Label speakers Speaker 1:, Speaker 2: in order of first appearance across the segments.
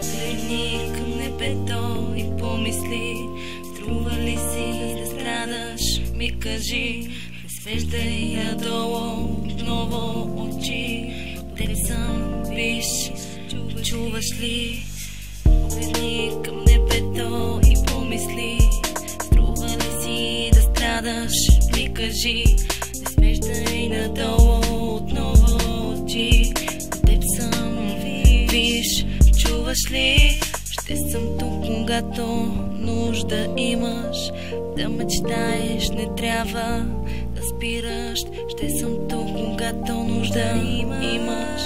Speaker 1: Погледни към небето и помисли, струва ли си да страдаш, ми кажи. Не свеждай надолу отново очи, от теб съм, виж, чуваш ли? Погледни към небето и помисли, струва ли си да страдаш, ми кажи. Не свеждай надолу отново очи, от теб съм, виж, чуваш ли? Ще съм тук, когато нужда имаш. Да мечтаеш, не трябва да спираш. Ще съм тук, когато нужда имаш.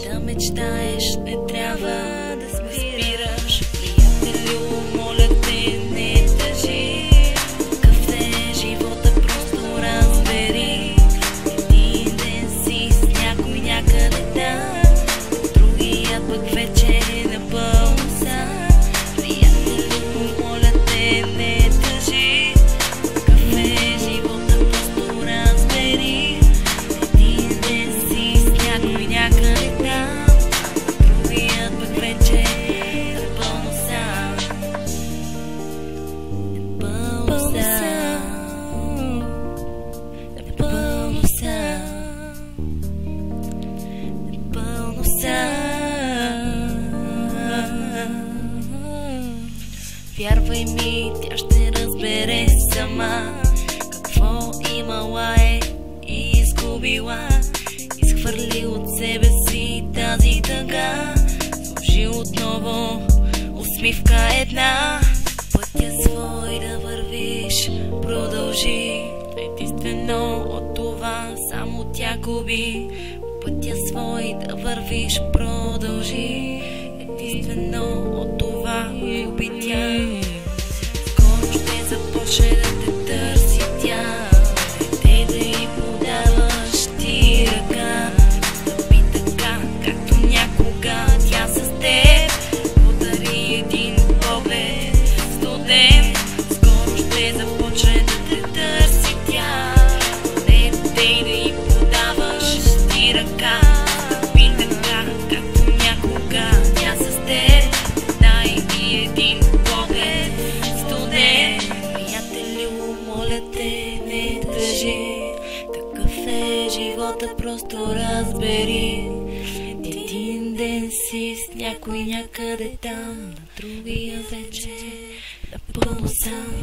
Speaker 1: Да мечтаеш, не трябва да спираш. Приятелю, моля те, не тъжи. Какъв е живота, просто разбери. Един ден си с някой някъде там, другият пък вече е напълно сам. Приятелю, моля те, не тъжи. Какъв е живота, просто разбери. Един ден си с някой някъде там, другият пък вече е напълно сам. Напълно сам. Напълно сам. Напълно сам. Вярвай ми, тя ще разбере сама какво имала е и изгубила. Изхвърли от себе си тази тъга, сложи отново усмивка една. Пътя свой да вървиш, продължи. Единствено от това само тя губи. Пътя свой да вървиш, продължи. Единствено от това губи тя. Скоро ще започне да те търси тя. Не да й подаваш ти ръка. Стъпи така, както някога тя с теб. Подари един поглед студен. Скоро ще започне да те търси тя. Не да й подаваш ти ръка. Стъпи така, както някога тя с теб. Дай ми един поглед студен. Приятелю, моля те, не тъжи. Такъв е живота, просто разбери. Един ден си с някой някъде там, на другия вече напълно сам.